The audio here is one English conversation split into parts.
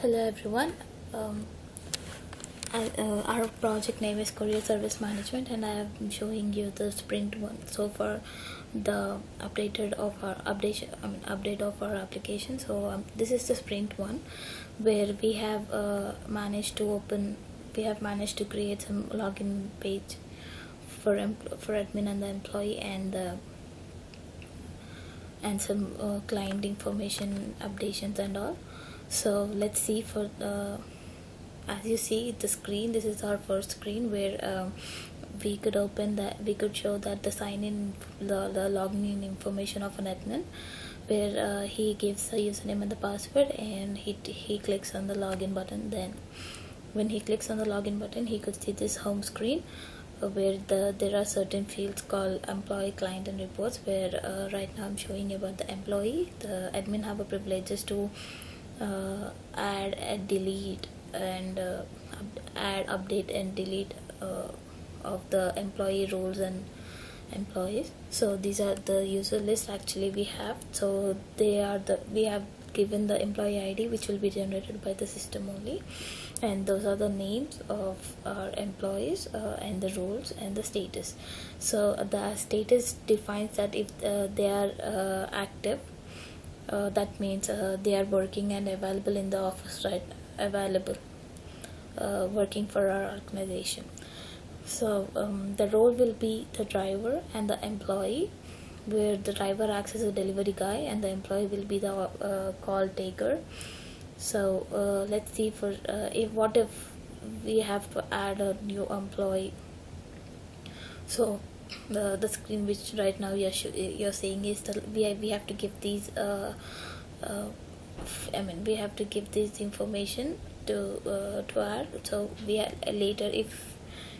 Hello everyone. Our project name is Courier Service Management, and I am showing you the Sprint1. So for the update of our application. So this is the Sprint1, where we have managed to create some login page for admin and the employee, and some client information updations and all. So let's see. For as you see the screen, this is our first screen where we could show that the the login information of an admin, where he gives the username and the password, and he clicks on the login button. Then when he clicks on the login button, he could see this home screen, where there are certain fields called employee, client, and reports, where right now I'm showing about the employee. The admin have a privileges to add and delete and add, update, and delete of the employee roles and employees. So these are the user list actually we have. So we have given the employee ID, which will be generated by the system only, and those are the names of our employees, and the roles and the status. So the status defines that if they are active, that means they are working and available in the office, right? Available, working for our organization. So the role will be the driver and the employee, where the driver acts as a delivery guy and the employee will be the call taker. So let's see for if we have to add a new employee. So the screen which right now you're seeing is we have to give these we have to give this information to add. So later, if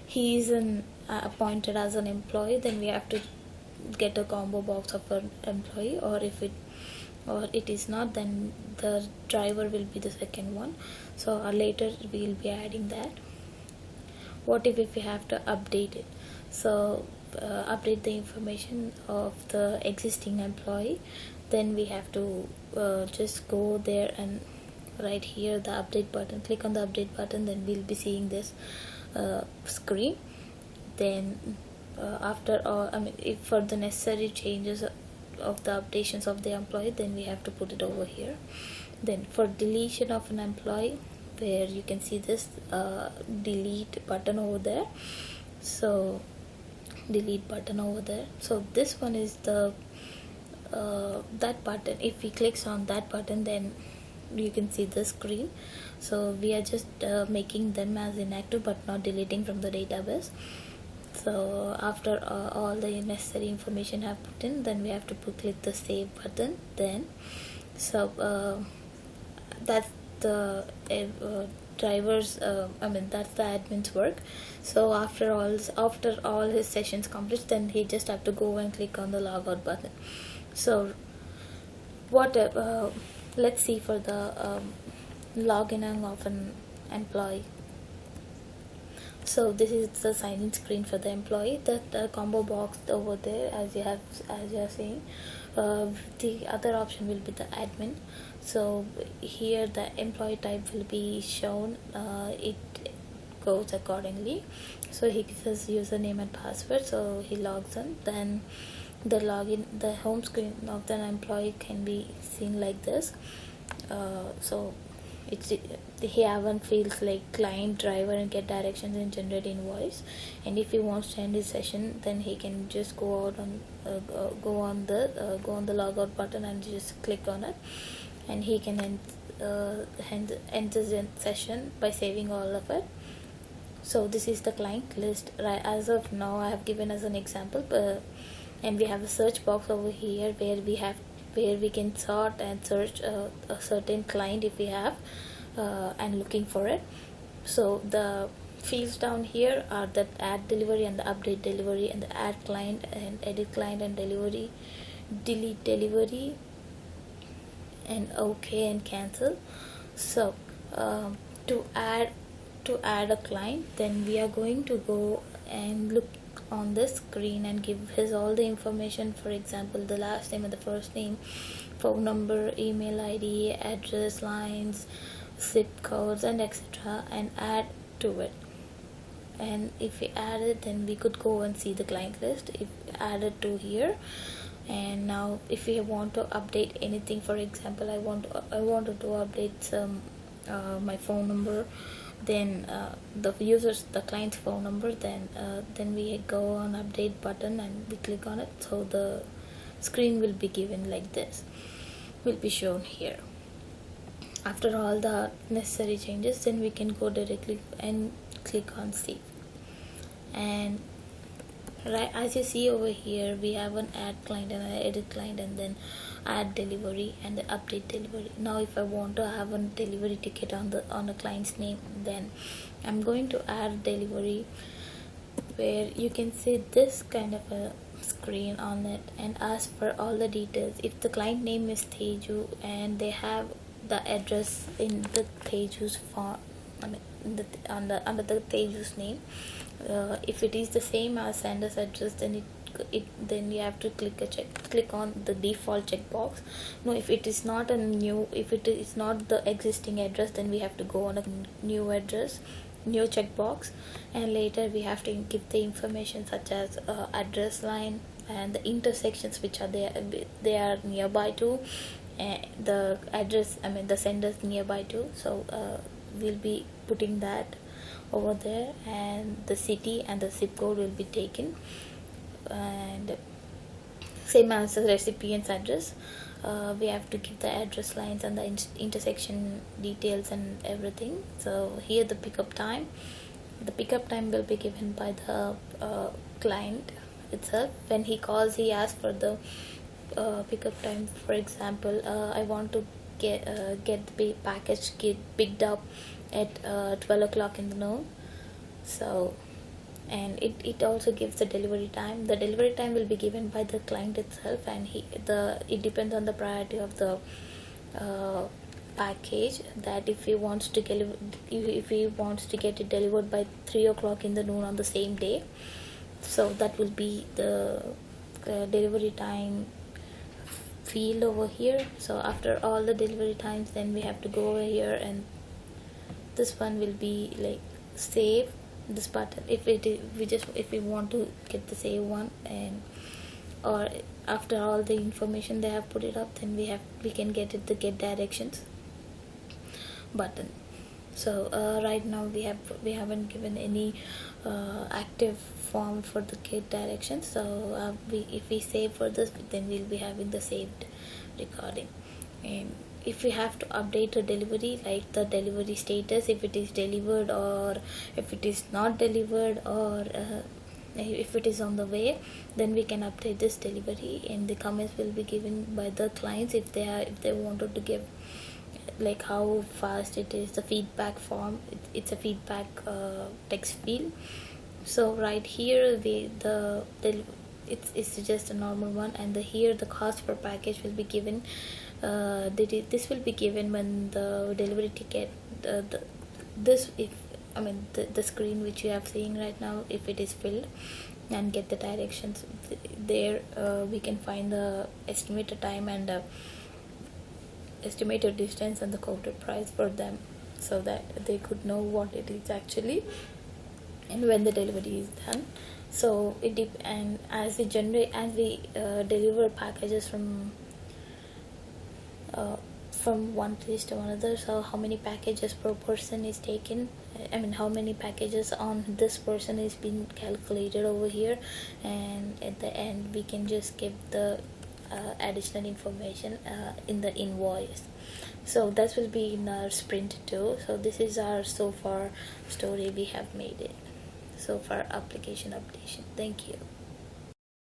he is appointed as an employee, then we have to get a combo box of an employee, or if it is not, then the driver will be the second one. So later we will be adding that. What if we have to update it? So update the information of the existing employee, then we have to just go there and right here the update button, click on the update button, then we'll be seeing this screen. Then after all, if for the necessary changes of the updations of the employee, then we have to put it over here. Then for deletion of an employee, where you can see this delete button over there. So delete button over there. So this one is the that button. If we clicks on that button, then you can see the screen. So we are just making them as inactive but not deleting from the database. So after all the necessary information have put in, then we have to click the save button. Then that's the drivers that's the admin's work. So after all his sessions complete, then he just have to go and click on the logout button. So let's see for the logging of an employee. So this is the sign-in screen for the employee. The combo box over there, as you are seeing. The other option will be the admin. So here the employee type will be shown. It goes accordingly. So he gives his username and password. So he logs in. Then the home screen of the employee can be seen like this. So he even feels like client, driver, and get directions and generate invoice. And if he wants to end his session, then he can just go on the logout button and just click on it, and he can end his session by saving all of it. So this is the client list. Right, as of now I have given as an example, and we have a search box over here where we can sort and search a certain client if we have and looking for it. So the fields down here are the add delivery and the update delivery, and the add client and edit client and delivery, delete delivery, and OK and cancel. So to add a client, then we are going to go and look on this screen and give his all the information. For example, the last name and the first name, phone number, email ID, address, lines, zip codes and etc., and add to it. And if we add it, then we could go and see the client list if added to here. And now if we want to update anything, for example, I wanted to update some my phone number, then the client's phone number, then we go on update button and we click on it, so the screen will be given like this, will be shown here. After all the necessary changes, then we can go directly and click on save. And right, as you see over here, we have an add client and an edit client, and then add delivery and the update delivery. Now if I want to have a delivery ticket on a client's name, then I'm going to add delivery, where you can see this kind of a screen on it and ask for all the details. If the client name is Teju and they have the address in the Teju's form, under the Teju's name, if it is the same as sender's address, then then you have to click on the default checkbox. No, if it is not if it is not the existing address, then we have to go on a new address, new checkbox, and later we have to give the information such as address line and the intersections which are there, they are nearby to the address, the sender's nearby to. So we'll be putting that over there, and the city and the zip code will be taken, and same as the recipient's address, we have to give the address lines and the intersection details and everything. So here the pickup time will be given by the client itself. When he calls, he asks for the pickup time. For example, I want to get the package picked up at 12 o'clock in the noon. So, and it also gives the delivery time. The delivery time will be given by the client itself, and it depends on the priority of the package, that if he wants to get it delivered by 3 o'clock in the noon on the same day, so that will be the delivery time field over here. So after all the delivery times, then we have to go over here, and this one will be like save, this button, if we want to get the save one, and or after all the information they have put it up, then we can get it, the get directions button. So right now we haven't given any active form for the get directions. So if we save for this, then we'll be having the saved recording. And if we have to update a delivery, like the delivery status, if it is delivered or if it is not delivered, or if it is on the way, then we can update this delivery, and the comments will be given by the clients if they wanted to give like how fast it is. The feedback form, it's a feedback text field. So right here it's just a normal one, and here the cost per package will be given. This will be given when the delivery ticket, the screen which you have seeing right now, if it is filled, and get the directions there. We can find the estimated time and estimated distance and the quoted price for them, so that they could know what it is actually and when the delivery is done. So and as we deliver packages from one place to another, so how many packages per person is taken, how many packages on this person is being calculated over here, and at the end we can just give the additional information in the invoice. So that will be in our sprint 2. So this is our so far story we have made it so far application updation. Thank you.